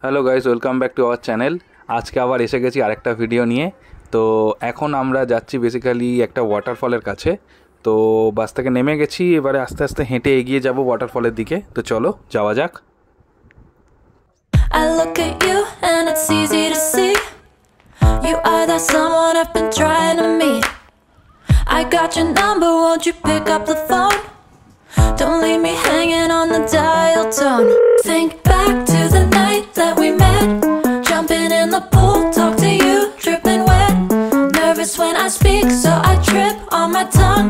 Hello guys, welcome back to our channel. আজকে আবার এসে গেছি আরেকটা ভিডিও নিয়ে। তো এখন আমরা যাচ্ছি বেসিক্যালি একটা ওয়াটারফলের কাছে। তো বাস থেকে নেমে গেছি, এবারে আস্তে আস্তে হেঁটে এগিয়ে যাব ওয়াটারফলের দিকে। তো চলো যাওয়া যাক। I look at you and it's easy to see you are that someone I've been trying to meet. I got your number, won't you pick up the phone? Don't leave me hanging on the dial tone. Think back to the night that we met, jumping in the pool, talk to you, dripping wet. Nervous when I speak, so I trip on my tongue.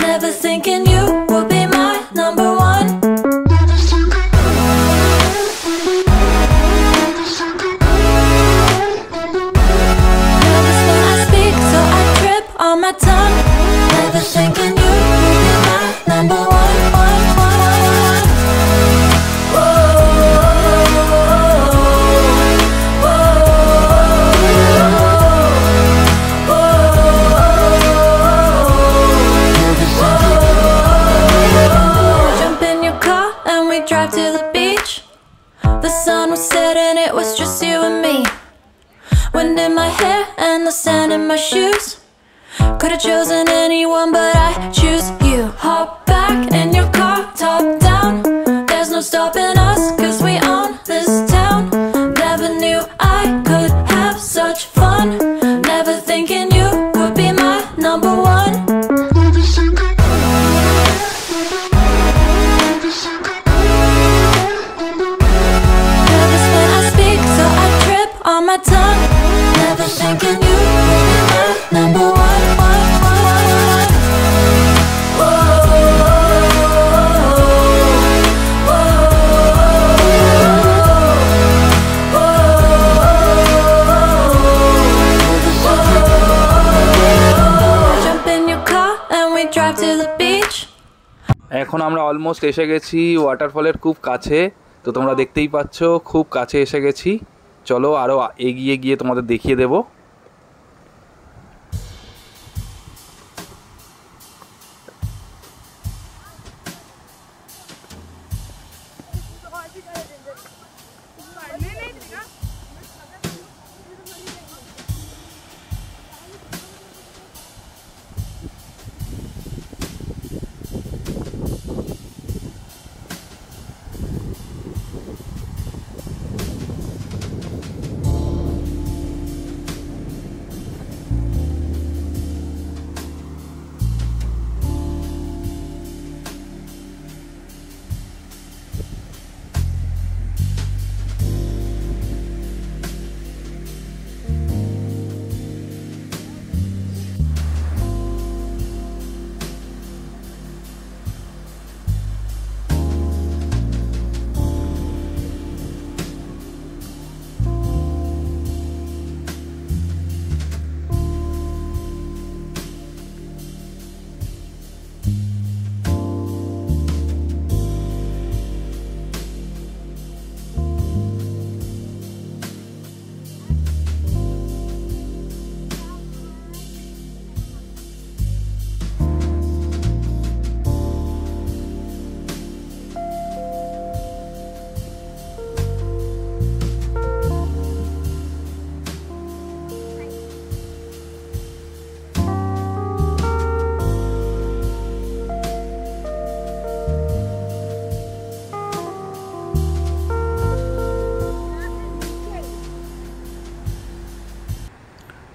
Never thinking you would be my number one. Nervous when I speak, so I trip on my tongue. Never thinking you would be my number one. Drive to the beach. The sun was setting, it was just you and me. Wind in my hair and the sand in my shoes. Could've chosen anyone, but I choose you. Hop back in your car, top down. There's no stopping us, 'cause we own this town. Never knew I could have such fun. Never thinking you would be my number one. On my tongue, never thinking you would be my number one. Jump in your car and we drive to the beach. এখন আমরা almost এসে গেছি ওয়াটারফলের খুব কাছে। তো তোমরা দেখতেই পাচ্ছ খুব কাছে এসে গেছি। চলো আরও এগিয়ে গিয়ে তোমাদের দেখিয়ে দেব।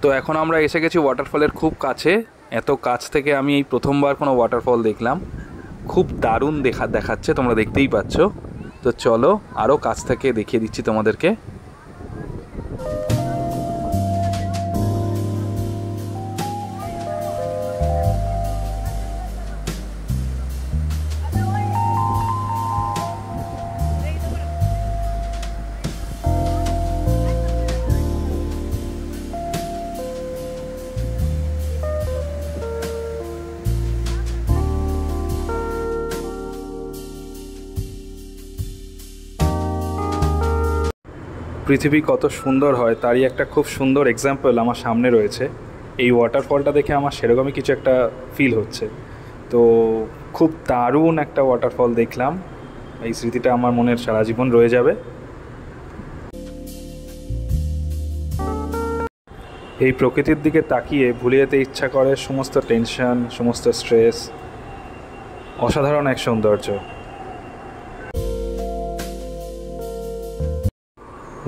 তো এখন আমরা এসে গেছি ওয়াটারফলের খুব কাছে। এত কাছ থেকে আমি এই প্রথমবার কোনো ওয়াটারফল দেখলাম। খুব দারুণ দেখাচ্ছে, তোমরা দেখতেই পাচ্ছ। তো চলো আরও কাছ থেকে দেখিয়ে দিচ্ছি তোমাদেরকে। পৃথিবী কত সুন্দর হয় তারই একটা খুব সুন্দর এক্সাম্পল আমার সামনে রয়েছে। এই ওয়াটারফলটা দেখে আমার সেরকমই কিছু একটা ফিল হচ্ছে। তো খুব দারুণ একটা ওয়াটারফল দেখলাম, এই স্মৃতিটা আমার মনের সারা জীবন রয়ে যাবে। এই প্রকৃতির দিকে তাকিয়ে ভুলে যেতে ইচ্ছা করে সমস্ত টেনশন, সমস্ত স্ট্রেস। অসাধারণ এক সৌন্দর্য।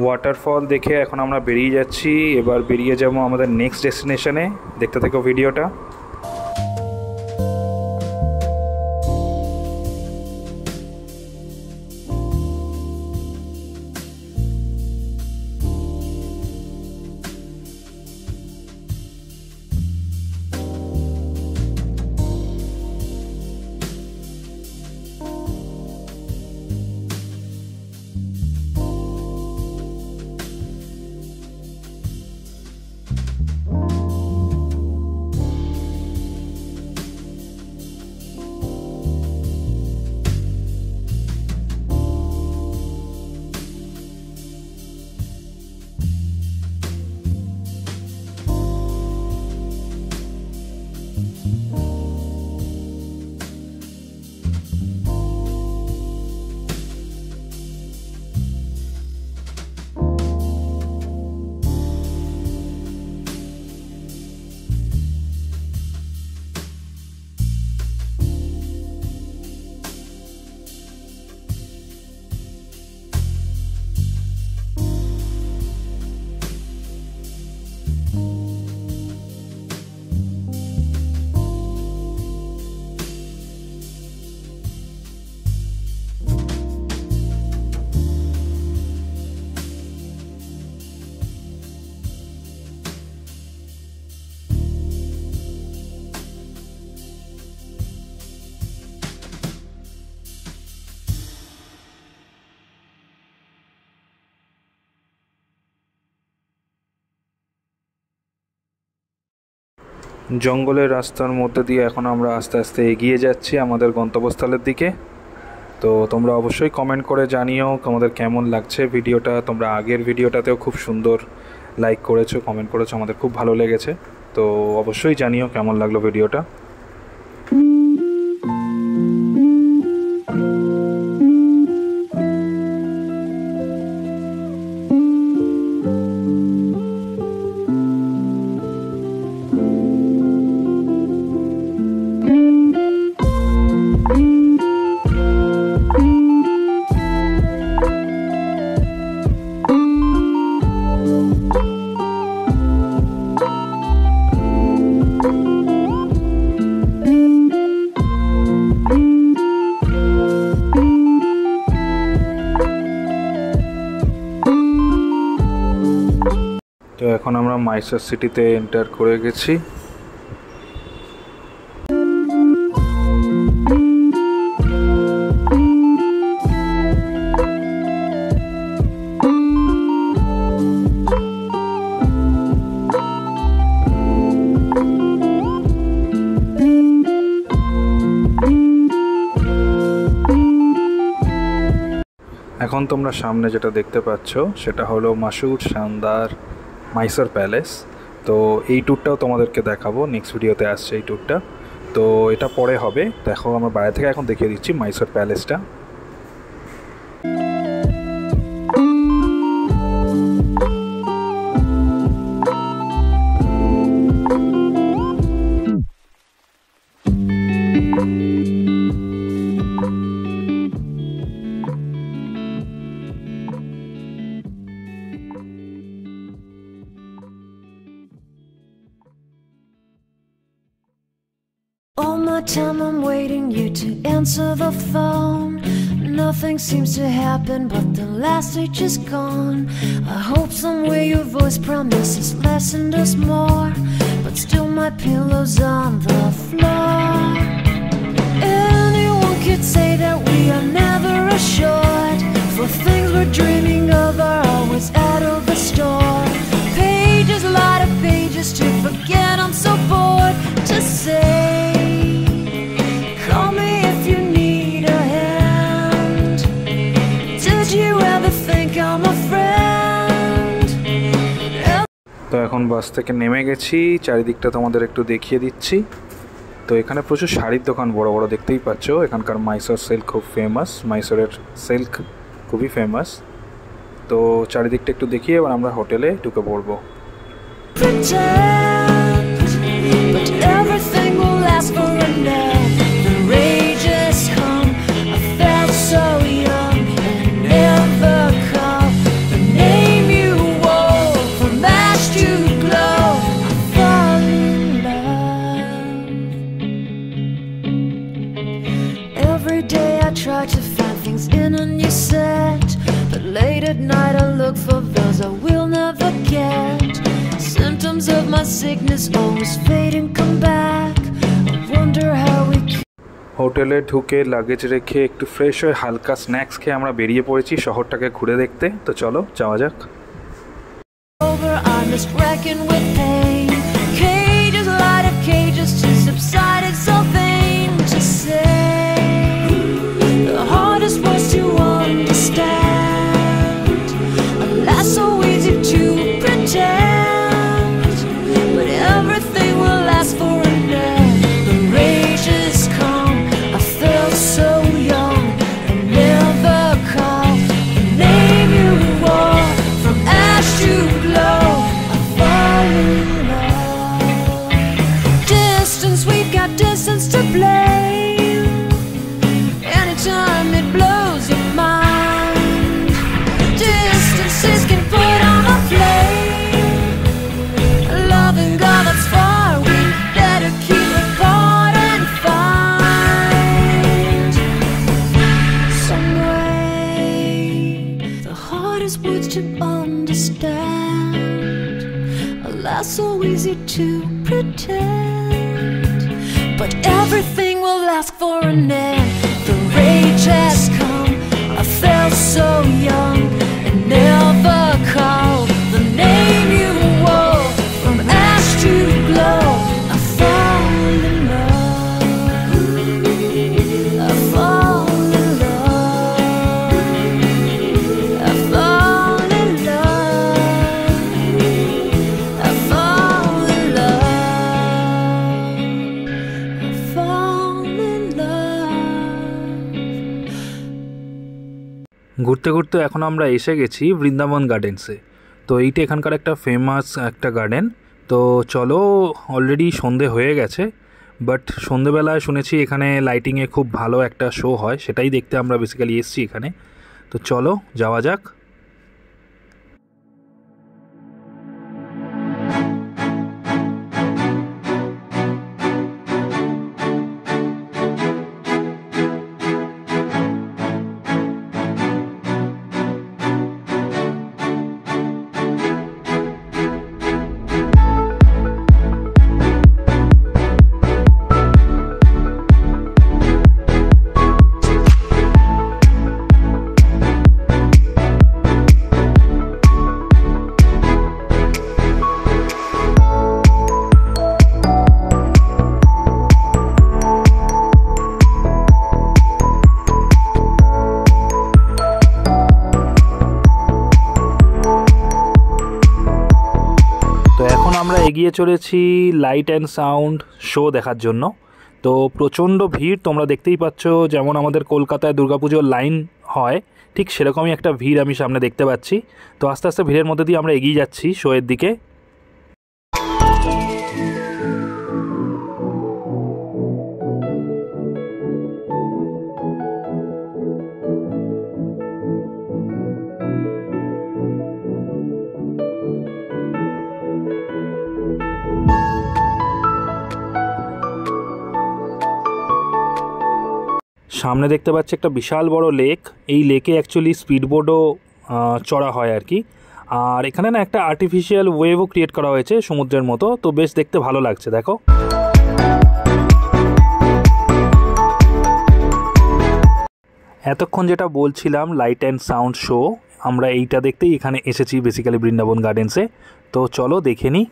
ওয়াটারফল দেখে এখন আমরা বেরিয়ে যাচ্ছি। এবার বেরিয়ে যাব আমাদের নেক্সট ডেস্টিনেশনে। দেখতে থাকো ভিডিওটা। জঙ্গলের রাস্তার মধ্যে দিয়ে এখন আমরা আস্তে আস্তে এগিয়ে যাচ্ছি আমাদের গন্তব্যস্থলের দিকে। তো তোমরা অবশ্যই কমেন্ট করে জানিও তোমাদের কেমন লাগছে ভিডিওটা। তোমরা আগের ভিডিওটাতেও খুব সুন্দর লাইক করেছো, কমেন্ট করেছো, আমাদের খুব ভালো লেগেছে। তো অবশ্যই জানিও কেমন লাগলো ভিডিওটা। তো এখন আমরা মাইসর সিটিতে এন্টার করে গেছি। এখন তোমরা সামনে যেটা দেখতে পাচ্ছ সেটা হলো মাসুর শানদার মাইসর প্যালেস। তো এই ট্যুরটাও তোমাদেরকে দেখাবো, নেক্সট ভিডিওতে আসছে এই ট্যুরটা। তো এটা পরে হবে। দেখো আমরা বাইরে থেকে এখন দেখিয়ে দিচ্ছি Mysore প্যালেসটা। All my time I'm waiting you to answer the phone. Nothing seems to happen but the last stage is gone. I hope somewhere your voice promises less and us more, but still my pillow's on the floor. Anyone could say that we are never assured, for things we're dreaming of are always out of the store. Pages, a lot of pages to forget, I'm so bored to say. Call me if you need a hand. Did you ever think I'm a friend? তো এখন বাস থেকে নেমে গেছি, চারিদিকটা তোমাদের একটু দেখিয়ে দিচ্ছি। তো এখানে প্রচুর শাড়ির দোকান বড় বড় দেখতেই পাচ্ছ। এখানকার মাইসর সিল্ক খুব ফেমাস, মাইসরের সিল্ক খুবই ফেমাস। তো চারিদিকটা একটু দেখিয়ে এবার আমরা হোটেলে ঢুকে পড়বো। pretend, but everything will last for a night. The rage has come. I felt so young and never called the name you wore. From ash to glow, I fall in love. Every day I try to find things in a new set, but late at night I look for those I will never get. Symptoms of my sickness always fade and come back. I wonder how we হোটেলে ঢুকে luggage রেখে একটু fresh হয়ে হালকা snacks খেয়ে আমরা বেরিয়ে পড়েছি শহরটাকে ঘুরে দেখতে। তো চলো যাওয়া যাক। over, I'm just wrecking with pain. Cages, light of cages to subside. It's so vain to say. The hardest words to understand. Alas, so easy to pretend, but everything will last for a night. The rage has come. I felt so young and never called the name you wore. From ash to glow, I fall in love. Distance, we've got distance to blame. Anytime it blows your mind, distances can put on a flame. Loving God that's far, we better keep apart and find some way. The hardest words to understand. Alas, so easy to pretend, but everything will last for an end. The rage has come. I felt so young and never called the name you wore. From ash to glow, I fall in love. I fall in love. I fall in love. I fall in love. I fall in love. ঘুরতে ঘুরতে এখন আমরা এসে গেছি বৃন্দাবন গার্ডেন্সে। তো এইটা এখানকার একটা ফেমাস একটা গার্ডেন। তো চলো, অলরেডি সন্ধে হয়ে গেছে, বাট সন্ধেবেলায় শুনেছি এখানে লাইটিংয়ে খুব ভালো একটা শো হয়, সেটাই দেখতে আমরা বেসিক্যালি এসেছি এখানে। তো চলো যাওয়া যাক। আমরা এগিয়ে চলেছি লাইট অ্যান্ড সাউন্ড শো দেখার জন্য। তো প্রচণ্ড ভিড় তোমরা দেখতেই পাচ্ছ, যেমন আমাদের কলকাতায় দুর্গাপুজোর লাইন হয় ঠিক সেরকমই একটা ভিড় আমি সামনে দেখতে পাচ্ছি। তো আস্তে আস্তে ভিড়ের মধ্যে দিয়ে আমরা এগিয়ে যাচ্ছি শোয়ের দিকে। সামনে দেখতে পাচ্ছি একটা বিশাল বড় লেক। এই লেকে অ্যাকচুয়ালি স্পিডবোটও চড়া হয় আর কি। আর এখানে না একটা আর্টিফিশিয়াল ওয়েভও ক্রিয়েট করা হয়েছে সমুদ্রের মতো। তো বেশ দেখতে ভালো লাগছে, দেখো। এতক্ষণ যেটা বলছিলাম লাইট অ্যান্ড সাউন্ড শো, আমরা এইটা দেখতেই এখানে এসেছি বেসিক্যালি বৃন্দাবন গার্ডেন্সে। তো চলো দেখে নিই।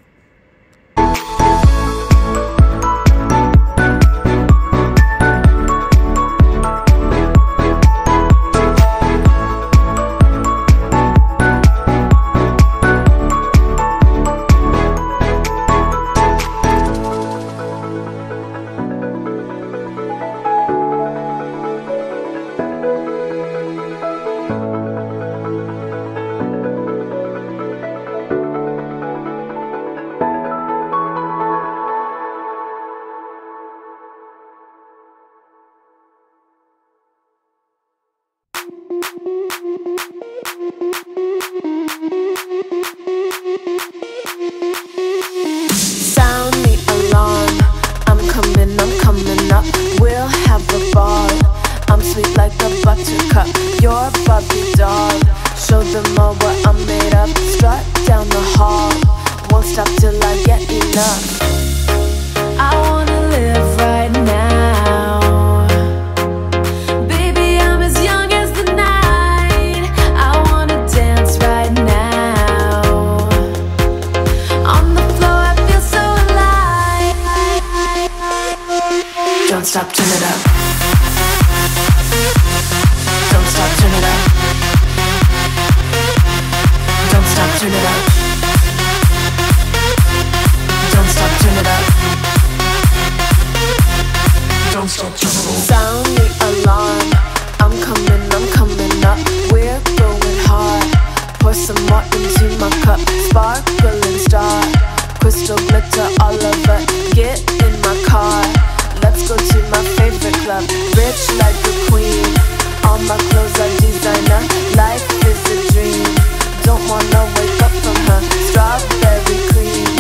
enough. I wanna live right now. Baby, I'm as young as the night. I wanna dance right now. On the floor, I feel so alive. Don't stop, turn it up. Don't stop, turn it up. Don't stop, turn it up. Don't stop, turn it up. Don't stop, turn it up. Sound the alarm. I'm coming up. We're going hard. Pour some more into my cup. Sparkling star. Crystal glitter all over. Get in my car. Let's go to my favorite club. Rich like a queen. All my clothes are designer. Life is a dream. Don't wanna wake up from her. Strawberry cream.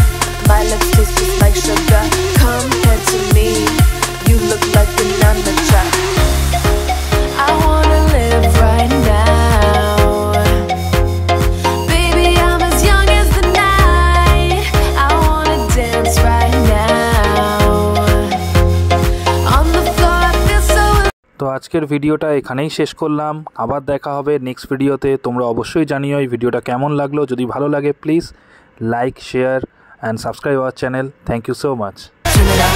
My lips taste just like sugar. Come here to me. You look like an amateur. I wanna live right now. Baby, I'm as young as the night. I wanna dance right now. On the floor, I feel so. তো আজকের ভিডিওটা এখানেই শেষ করলাম। আবার দেখা হবে next ভিডিওতে। তোমরা অবশ্যই জানিও এই ভিডিওটা কেমন লাগলো। যদি ভালো লাগে please like, share and subscribe our channel. Thank you so much. Turn it up.